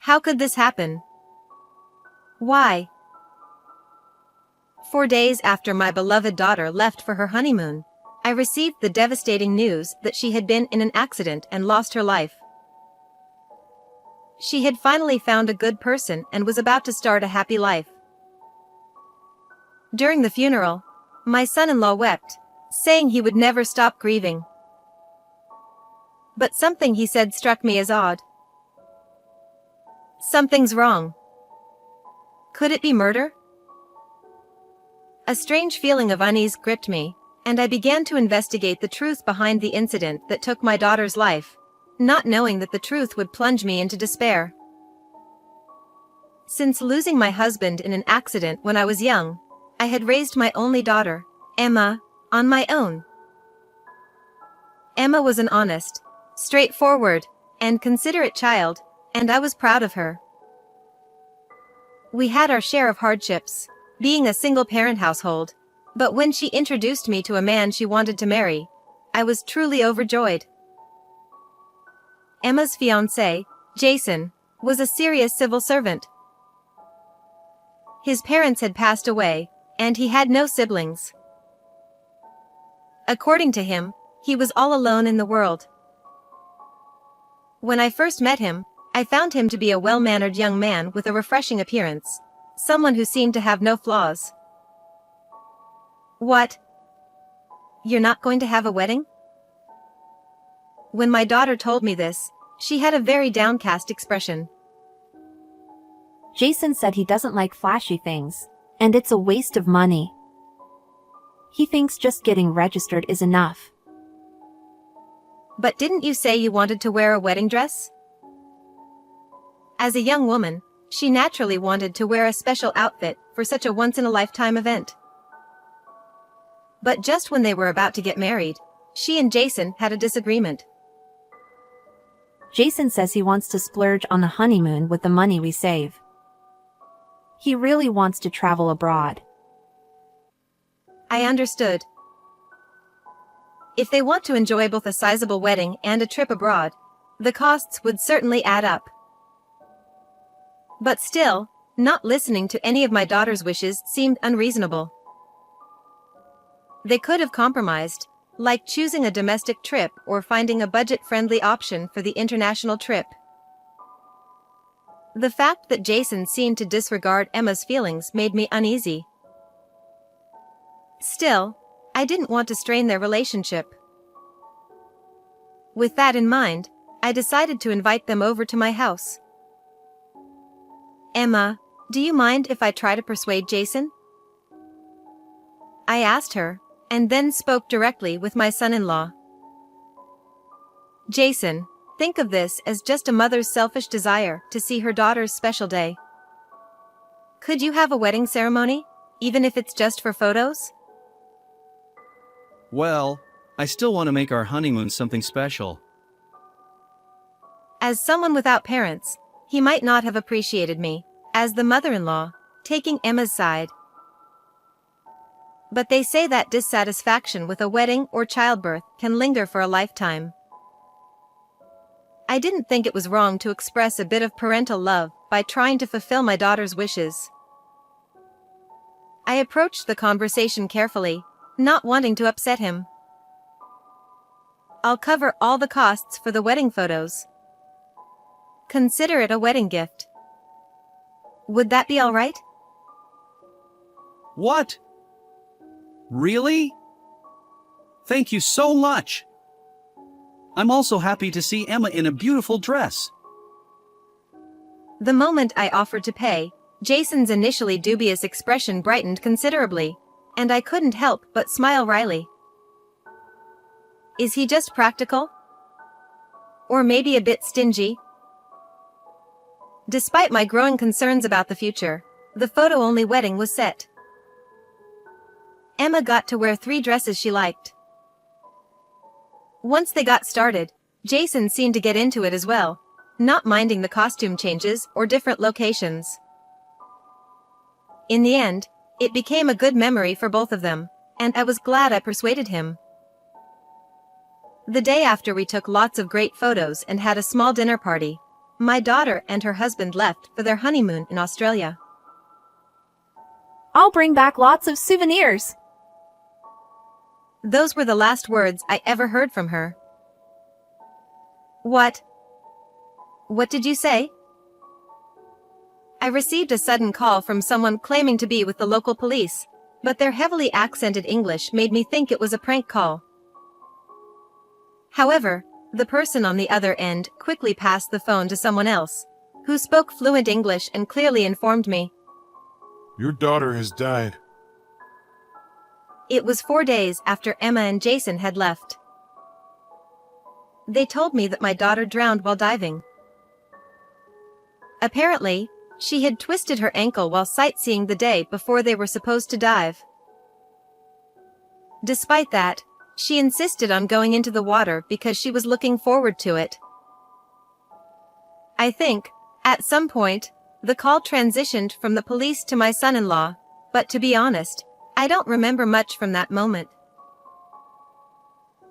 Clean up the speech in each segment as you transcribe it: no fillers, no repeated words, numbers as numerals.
How could this happen? Why? 4 days after my beloved daughter left for her honeymoon, I received the devastating news that she had been in an accident and lost her life. She had finally found a good person and was about to start a happy life. During the funeral, my son-in-law wept, saying he would never stop grieving. But something he said struck me as odd. Something's wrong. Could it be murder? A strange feeling of unease gripped me, and I began to investigate the truth behind the incident that took my daughter's life, not knowing that the truth would plunge me into despair. Since losing my husband in an accident when I was young, I had raised my only daughter, Emma, on my own. Emma was an honest, straightforward, and considerate child, and I was proud of her. We had our share of hardships, being a single-parent household, but when she introduced me to a man she wanted to marry, I was truly overjoyed. Emma's fiancé, Jason, was a serious civil servant. His parents had passed away, and he had no siblings. According to him, he was all alone in the world. When I first met him, I found him to be a well-mannered young man with a refreshing appearance, someone who seemed to have no flaws. What? You're not going to have a wedding? When my daughter told me this, she had a very downcast expression. Jason said he doesn't like flashy things, and it's a waste of money. He thinks just getting registered is enough. But didn't you say you wanted to wear a wedding dress? As a young woman, she naturally wanted to wear a special outfit for such a once-in-a-lifetime event. But just when they were about to get married, she and Jason had a disagreement. Jason says he wants to splurge on the honeymoon with the money we save. He really wants to travel abroad. I understood. If they want to enjoy both a sizable wedding and a trip abroad, the costs would certainly add up. But still, not listening to any of my daughter's wishes seemed unreasonable. They could have compromised, like choosing a domestic trip or finding a budget-friendly option for the international trip. The fact that Jason seemed to disregard Emma's feelings made me uneasy. Still, I didn't want to strain their relationship. With that in mind, I decided to invite them over to my house. Emma, do you mind if I try to persuade Jason? I asked her, and then spoke directly with my son-in-law. Jason, think of this as just a mother's selfish desire to see her daughter's special day. Could you have a wedding ceremony, even if it's just for photos? Well, I still want to make our honeymoon something special. As someone without parents, he might not have appreciated me, as the mother-in-law, taking Emma's side. But they say that dissatisfaction with a wedding or childbirth can linger for a lifetime. I didn't think it was wrong to express a bit of parental love by trying to fulfill my daughter's wishes. I approached the conversation carefully, not wanting to upset him. I'll cover all the costs for the wedding photos. Consider it a wedding gift. Would that be all right? What? Really? Thank you so much. I'm also happy to see Emma in a beautiful dress. The moment I offered to pay, Jason's initially dubious expression brightened considerably, and I couldn't help but smile wryly. Is he just practical? Or maybe a bit stingy? Despite my growing concerns about the future, the photo-only wedding was set. Emma got to wear 3 dresses she liked. Once they got started, Jason seemed to get into it as well, not minding the costume changes or different locations. In the end, it became a good memory for both of them, and I was glad I persuaded him. The day after we took lots of great photos and had a small dinner party, My daughter and her husband left for their honeymoon in Australia. I'll bring back lots of souvenirs. Those were the last words I ever heard from her. What? What did you say? I received a sudden call from someone claiming to be with the local police, but their heavily accented English made me think it was a prank call. However, the person on the other end quickly passed the phone to someone else, who spoke fluent English and clearly informed me. Your daughter has died. It was 4 days after Emma and Jason had left. They told me that my daughter drowned while diving. Apparently, she had twisted her ankle while sightseeing the day before they were supposed to dive. Despite that, she insisted on going into the water because she was looking forward to it. I think, at some point, the call transitioned from the police to my son-in-law, but to be honest, I don't remember much from that moment.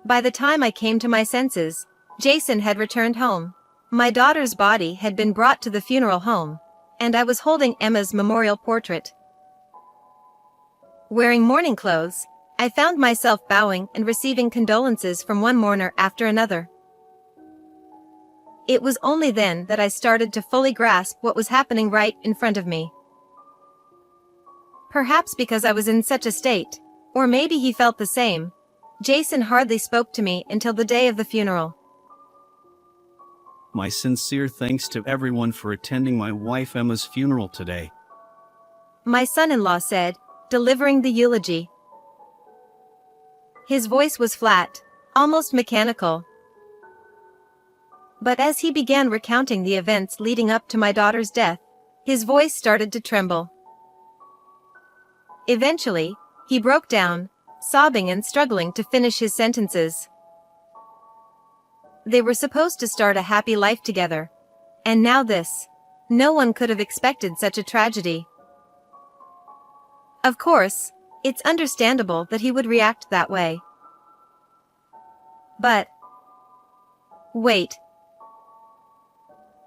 By the time I came to my senses, Jason had returned home. My daughter's body had been brought to the funeral home, and I was holding Emma's memorial portrait. Wearing mourning clothes, I found myself bowing and receiving condolences from one mourner after another. It was only then that I started to fully grasp what was happening right in front of me. Perhaps because I was in such a state, or maybe he felt the same, Jason hardly spoke to me until the day of the funeral. My sincere thanks to everyone for attending my wife Emma's funeral today. My son-in-law said, delivering the eulogy. His voice was flat, almost mechanical. But as he began recounting the events leading up to my daughter's death, his voice started to tremble. Eventually, he broke down, sobbing and struggling to finish his sentences. They were supposed to start a happy life together. And now this. No one could have expected such a tragedy. Of course, it's understandable that he would react that way. But... wait.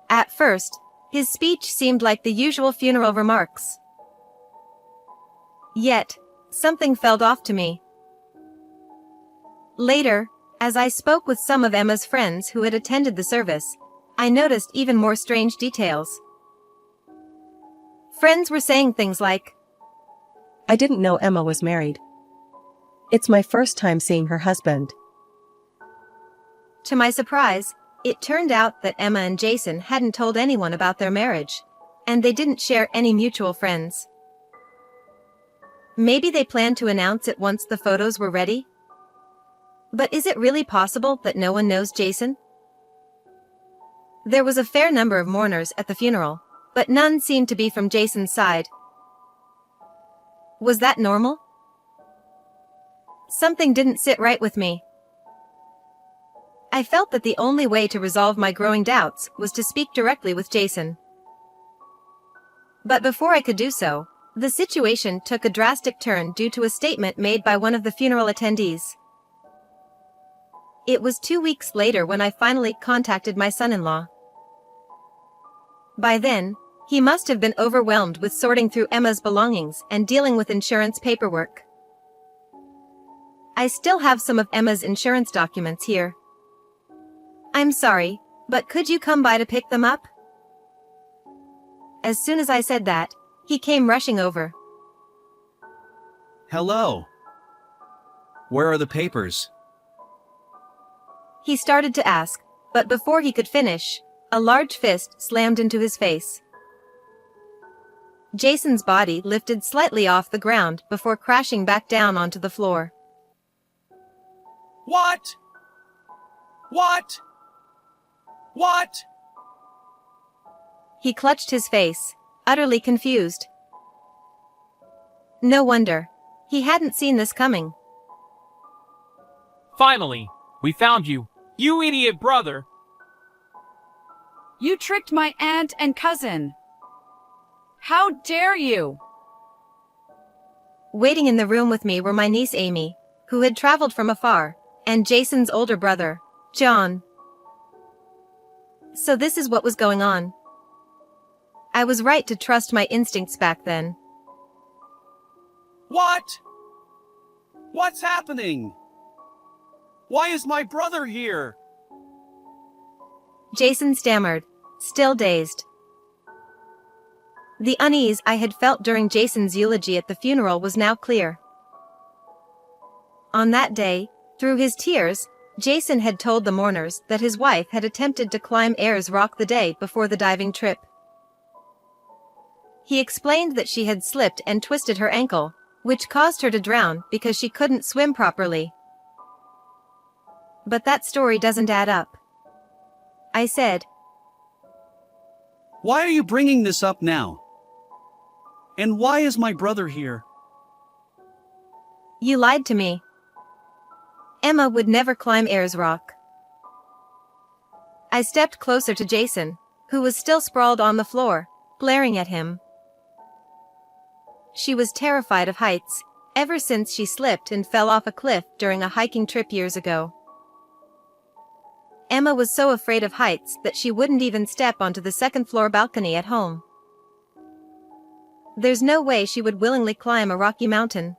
At first, his speech seemed like the usual funeral remarks. Yet, something felt off to me. Later, as I spoke with some of Emma's friends who had attended the service, I noticed even more strange details. Friends were saying things like, I didn't know Emma was married. It's my first time seeing her husband. To my surprise, it turned out that Emma and Jason hadn't told anyone about their marriage, and they didn't share any mutual friends. Maybe they planned to announce it once the photos were ready? But is it really possible that no one knows Jason? There was a fair number of mourners at the funeral, but none seemed to be from Jason's side. Was that normal? Something didn't sit right with me. I felt that the only way to resolve my growing doubts was to speak directly with Jason. But before I could do so, the situation took a drastic turn due to a statement made by one of the funeral attendees. It was 2 weeks later when I finally contacted my son-in-law. By then, he must have been overwhelmed with sorting through Emma's belongings and dealing with insurance paperwork. I still have some of Emma's insurance documents here. I'm sorry, but could you come by to pick them up? As soon as I said that, he came rushing over. Hello. Where are the papers? He started to ask, but before he could finish, a large fist slammed into his face. Jason's body lifted slightly off the ground before crashing back down onto the floor. What? What? What? He clutched his face, utterly confused. No wonder. He hadn't seen this coming. Finally, we found you, you idiot brother! You tricked my aunt and cousin. How dare you? Waiting in the room with me were my niece Amy, who had traveled from afar, and Jason's older brother, John. So this is what was going on. I was right to trust my instincts back then. What? What's happening? Why is my brother here? Jason stammered, still dazed. The unease I had felt during Jason's eulogy at the funeral was now clear. On that day, through his tears, Jason had told the mourners that his wife had attempted to climb Ayers Rock the day before the diving trip. He explained that she had slipped and twisted her ankle, which caused her to drown because she couldn't swim properly. But that story doesn't add up, I said. Why are you bringing this up now? And why is my brother here? You lied to me. Emma would never climb Ayers Rock. I stepped closer to Jason, who was still sprawled on the floor, glaring at him. She was terrified of heights, ever since she slipped and fell off a cliff during a hiking trip years ago. Emma was so afraid of heights that she wouldn't even step onto the second-floor balcony at home. There's no way she would willingly climb a rocky mountain.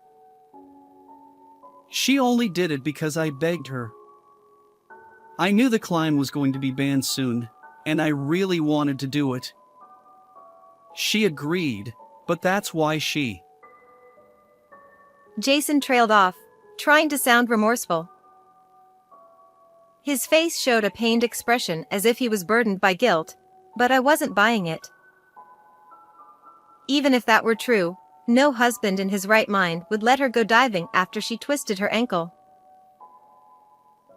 She only did it because I begged her. I knew the climb was going to be banned soon, and I really wanted to do it. She agreed, but that's why she... Jason trailed off, trying to sound remorseful. His face showed a pained expression as if he was burdened by guilt, but I wasn't buying it. Even if that were true, no husband in his right mind would let her go diving after she twisted her ankle.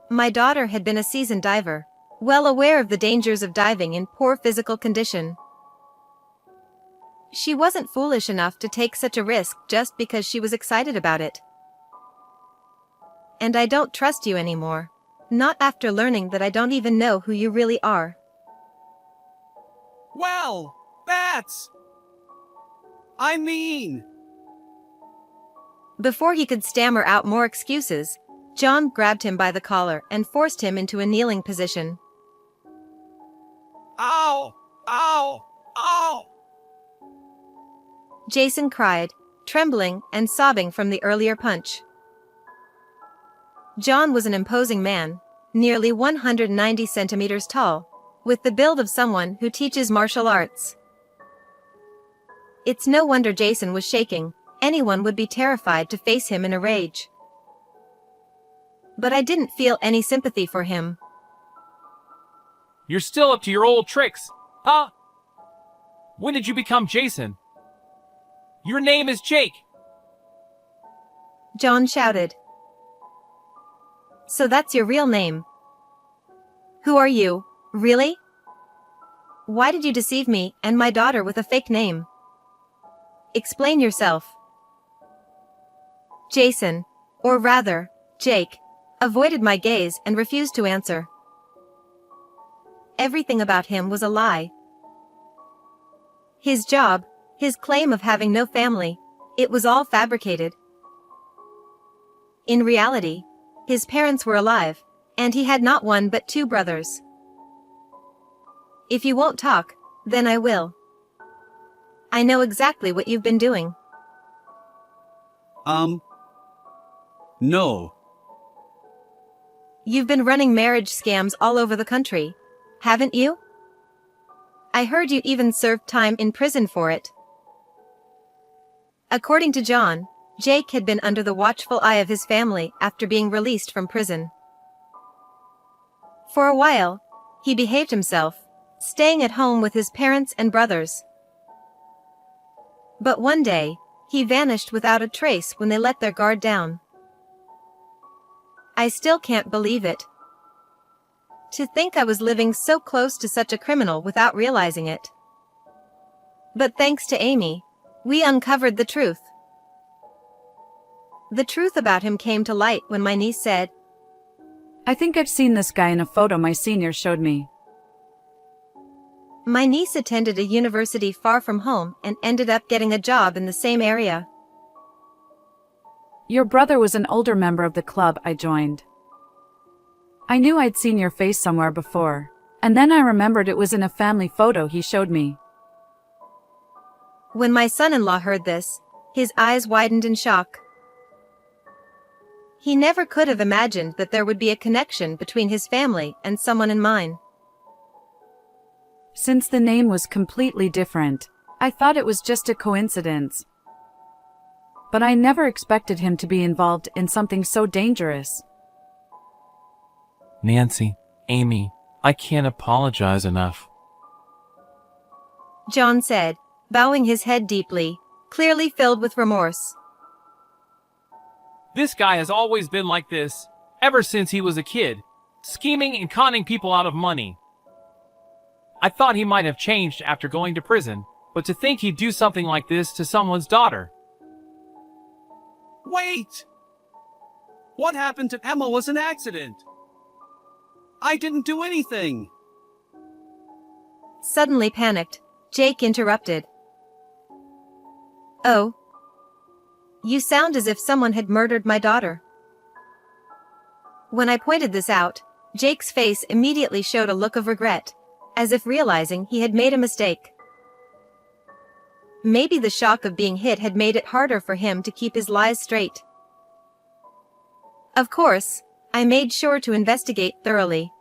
My daughter had been a seasoned diver, well aware of the dangers of diving in poor physical condition. She wasn't foolish enough to take such a risk just because she was excited about it. And I don't trust you anymore. Not after learning that I don't even know who you really are. Well, that's... I mean... Before he could stammer out more excuses, John grabbed him by the collar and forced him into a kneeling position. Ow! Ow! Ow! Jason cried, trembling and sobbing from the earlier punch. John was an imposing man, nearly 190 centimeters tall, with the build of someone who teaches martial arts. It's no wonder Jason was shaking. Anyone would be terrified to face him in a rage. But I didn't feel any sympathy for him. You're still up to your old tricks, huh? When did you become Jason? Your name is Jake. John shouted. So that's your real name? Who are you, really? Why did you deceive me and my daughter with a fake name? Explain yourself. Jason, or rather, Jake, avoided my gaze and refused to answer. Everything about him was a lie. His job, his claim of having no family, it was all fabricated. In reality, his parents were alive, and he had not one but two brothers. If you won't talk, then I will. I know exactly what you've been doing. No. You've been running marriage scams all over the country, haven't you? I heard you even served time in prison for it. According to John, Jake had been under the watchful eye of his family after being released from prison. For a while, he behaved himself, staying at home with his parents and brothers. But one day, he vanished without a trace when they let their guard down. I still can't believe it. To think I was living so close to such a criminal without realizing it. But thanks to Amy, we uncovered the truth. The truth about him came to light when my niece said, I think I've seen this guy in a photo my senior showed me. My niece attended a university far from home and ended up getting a job in the same area. Your brother was an older member of the club I joined. I knew I'd seen your face somewhere before, And then I remembered it was in a family photo he showed me. When my son-in-law heard this, his eyes widened in shock. He never could have imagined that there would be a connection between his family and someone in mine. Since the name was completely different, I thought it was just a coincidence. But I never expected him to be involved in something so dangerous. Nancy, Amy, I can't apologize enough. John said, bowing his head deeply, clearly filled with remorse. This guy has always been like this, ever since he was a kid, scheming and conning people out of money. I thought he might have changed after going to prison, but to think he'd do something like this to someone's daughter. Wait! What happened to Emma was an accident. I didn't do anything. Suddenly panicked, Jake interrupted. Oh. You sound as if someone had murdered my daughter. When I pointed this out, Jake's face immediately showed a look of regret, as if realizing he had made a mistake. Maybe the shock of being hit had made it harder for him to keep his lies straight. Of course, I made sure to investigate thoroughly.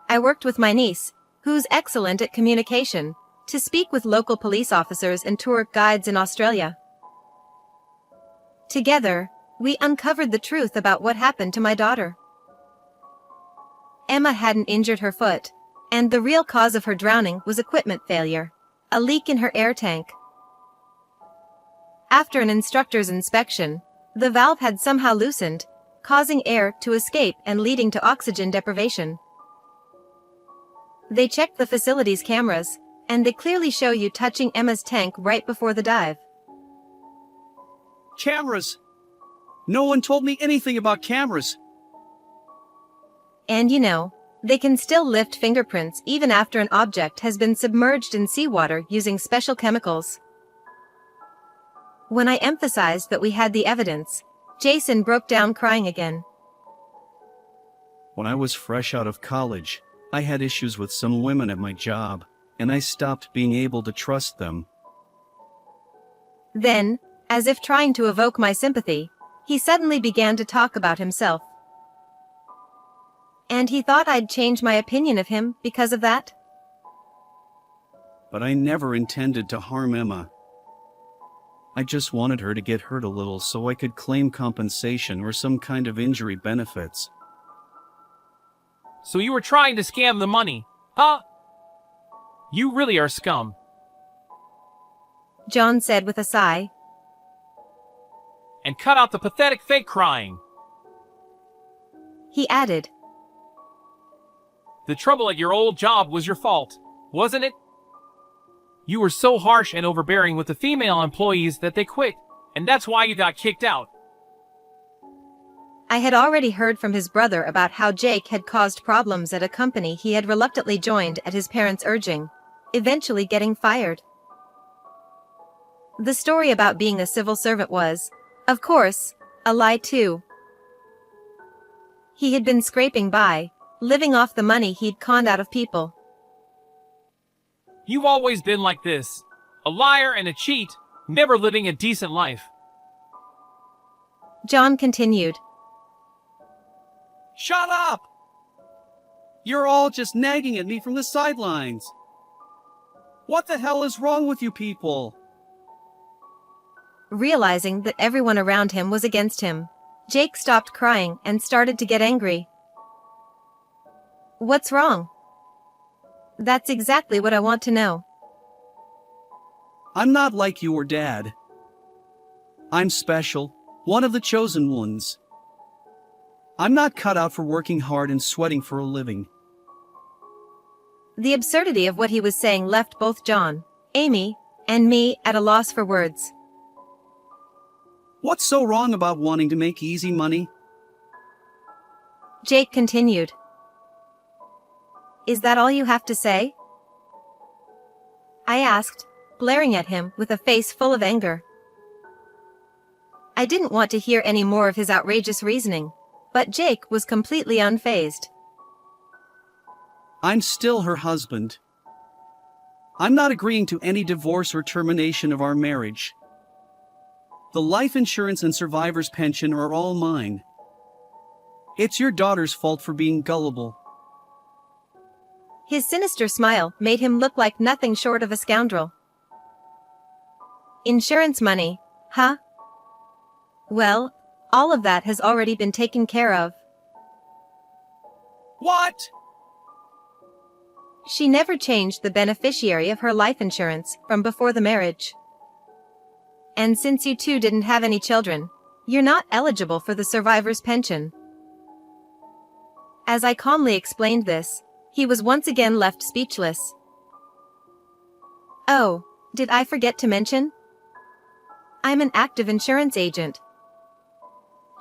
I worked with my niece, who's excellent at communication, to speak with local police officers and tour guides in Australia. Together, we uncovered the truth about what happened to my daughter. Emma hadn't injured her foot, and the real cause of her drowning was equipment failure, a leak in her air tank. After an instructor's inspection, the valve had somehow loosened, causing air to escape and leading to oxygen deprivation. They checked the facility's cameras, and they clearly show you touching Emma's tank right before the dive. Cameras! No one told me anything about cameras. And you know, they can still lift fingerprints even after an object has been submerged in seawater using special chemicals. When I emphasized that we had the evidence, Jason broke down crying again. When I was fresh out of college, I had issues with some women at my job, and I stopped being able to trust them. Then, as if trying to evoke my sympathy, he suddenly began to talk about himself. And he thought I'd change my opinion of him because of that? But I never intended to harm Emma. I just wanted her to get hurt a little so I could claim compensation or some kind of injury benefits. So you were trying to scam the money, huh? You really are scum. John said with a sigh. And cut out the pathetic fake crying. He added. The trouble at your old job was your fault, wasn't it? You were so harsh and overbearing with the female employees that they quit, and that's why you got kicked out. I had already heard from his brother about how Jake had caused problems at a company he had reluctantly joined at his parents' urging, eventually getting fired. The story about being a civil servant was, of course, a lie too. He had been scraping by, living off the money he'd conned out of people. You've always been like this, a liar and a cheat, never living a decent life. John continued. Shut up! You're all just nagging at me from the sidelines. What the hell is wrong with you people? Realizing that everyone around him was against him, Jake stopped crying and started to get angry. What's wrong? That's exactly what I want to know. I'm not like your dad. I'm special, one of the chosen ones. I'm not cut out for working hard and sweating for a living. The absurdity of what he was saying left both John, Amy, and me at a loss for words. What's so wrong about wanting to make easy money? Jake continued. Is that all you have to say? I asked, glaring at him with a face full of anger. I didn't want to hear any more of his outrageous reasoning, but Jake was completely unfazed. I'm still her husband. I'm not agreeing to any divorce or termination of our marriage. The life insurance and survivor's pension are all mine. It's your daughter's fault for being gullible. His sinister smile made him look like nothing short of a scoundrel. Insurance money, huh? Well, all of that has already been taken care of. What? She never changed the beneficiary of her life insurance from before the marriage. And since you two didn't have any children, you're not eligible for the survivor's pension. As I calmly explained this, he was once again left speechless. Oh, did I forget to mention? I'm an active insurance agent.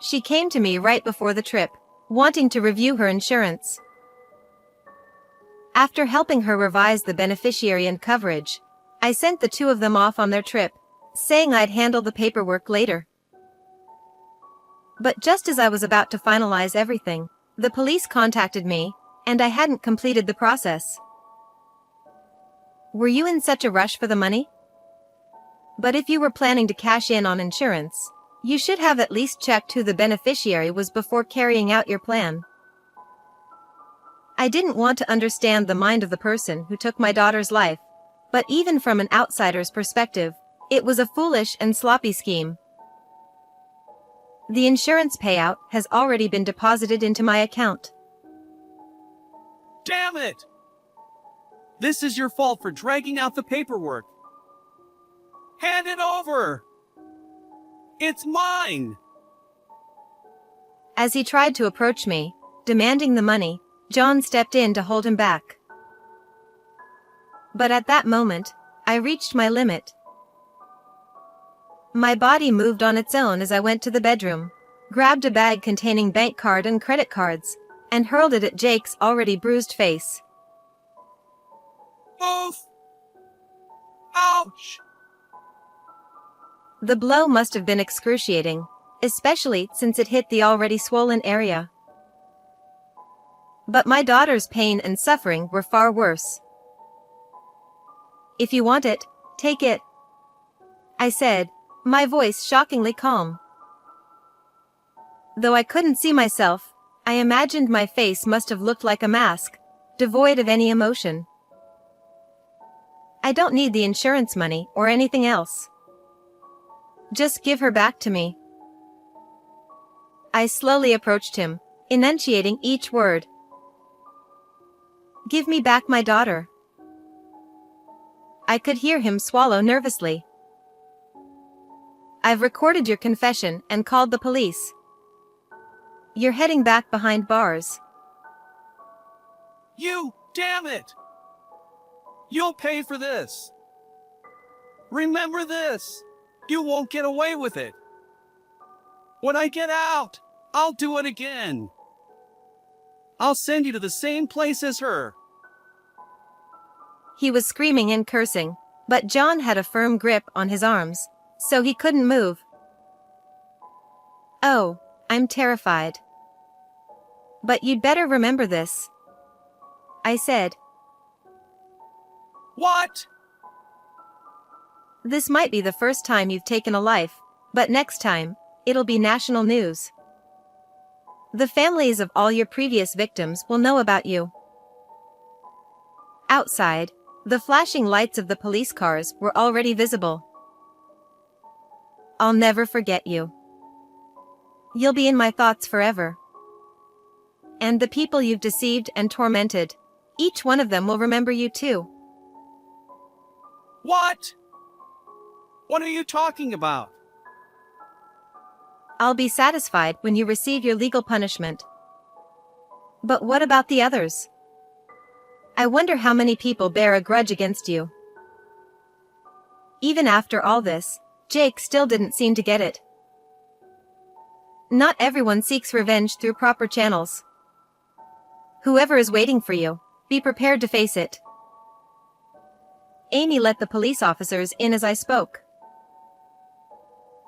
She came to me right before the trip, wanting to review her insurance. After helping her revise the beneficiary and coverage, I sent the two of them off on their trip, saying I'd handle the paperwork later. But just as I was about to finalize everything, the police contacted me, and I hadn't completed the process. Were you in such a rush for the money? But if you were planning to cash in on insurance, you should have at least checked who the beneficiary was before carrying out your plan. I didn't want to understand the mind of the person who took my daughter's life, but even from an outsider's perspective, it was a foolish and sloppy scheme. The insurance payout has already been deposited into my account. Damn it! This is your fault for dragging out the paperwork. Hand it over! It's mine! As he tried to approach me, demanding the money, John stepped in to hold him back. But at that moment, I reached my limit. My body moved on its own as I went to the bedroom, grabbed a bag containing bank card and credit cards, and hurled it at Jake's already bruised face. Oof! Ouch! The blow must have been excruciating, especially since it hit the already swollen area. But my daughter's pain and suffering were far worse. If you want it, take it, I said, my voice shockingly calm. Though I couldn't see myself, I imagined my face must have looked like a mask, devoid of any emotion. I don't need the insurance money or anything else. Just give her back to me. I slowly approached him, enunciating each word. Give me back my daughter. I could hear him swallow nervously. I've recorded your confession and called the police. You're heading back behind bars. You, damn it! You'll pay for this. Remember this. You won't get away with it. When I get out, I'll do it again. I'll send you to the same place as her. He was screaming and cursing, but John had a firm grip on his arms, so he couldn't move. Oh, I'm terrified. But you'd better remember this, I said. What? This might be the first time you've taken a life, but next time, it'll be national news. The families of all your previous victims will know about you. Outside, the flashing lights of the police cars were already visible. I'll never forget you. You'll be in my thoughts forever. And the people you've deceived and tormented, each one of them will remember you too. What? What are you talking about? I'll be satisfied when you receive your legal punishment. But what about the others? I wonder how many people bear a grudge against you. Even after all this, Jake still didn't seem to get it. Not everyone seeks revenge through proper channels. Whoever is waiting for you, be prepared to face it. Amy let the police officers in as I spoke.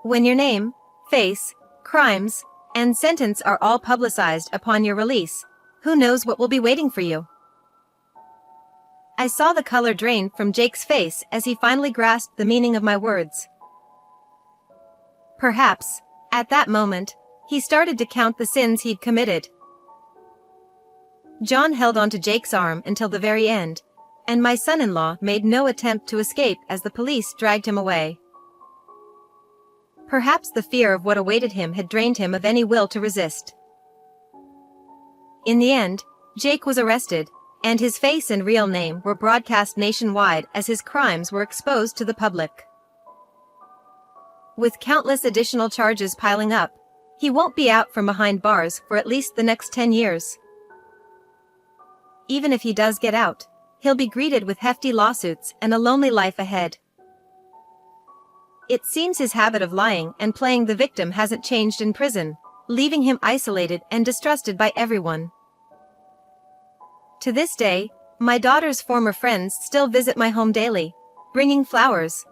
When your name, face, crimes, and sentence are all publicized upon your release, who knows what will be waiting for you? I saw the color drain from Jake's face as he finally grasped the meaning of my words. Perhaps, at that moment, he started to count the sins he'd committed. John held onto Jake's arm until the very end, and my son-in-law made no attempt to escape as the police dragged him away. Perhaps the fear of what awaited him had drained him of any will to resist. In the end, Jake was arrested, and his face and real name were broadcast nationwide as his crimes were exposed to the public. With countless additional charges piling up, he won't be out from behind bars for at least the next 10 years. Even if he does get out, he'll be greeted with hefty lawsuits and a lonely life ahead. It seems his habit of lying and playing the victim hasn't changed in prison, leaving him isolated and distrusted by everyone. To this day, my daughter's former friends still visit my home daily, bringing flowers.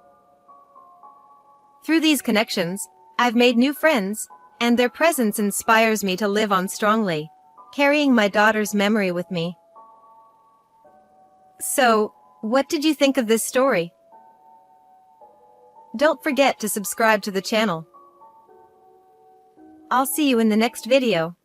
Through these connections, I've made new friends, and their presence inspires me to live on strongly, carrying my daughter's memory with me. So, what did you think of this story? Don't forget to subscribe to the channel. I'll see you in the next video.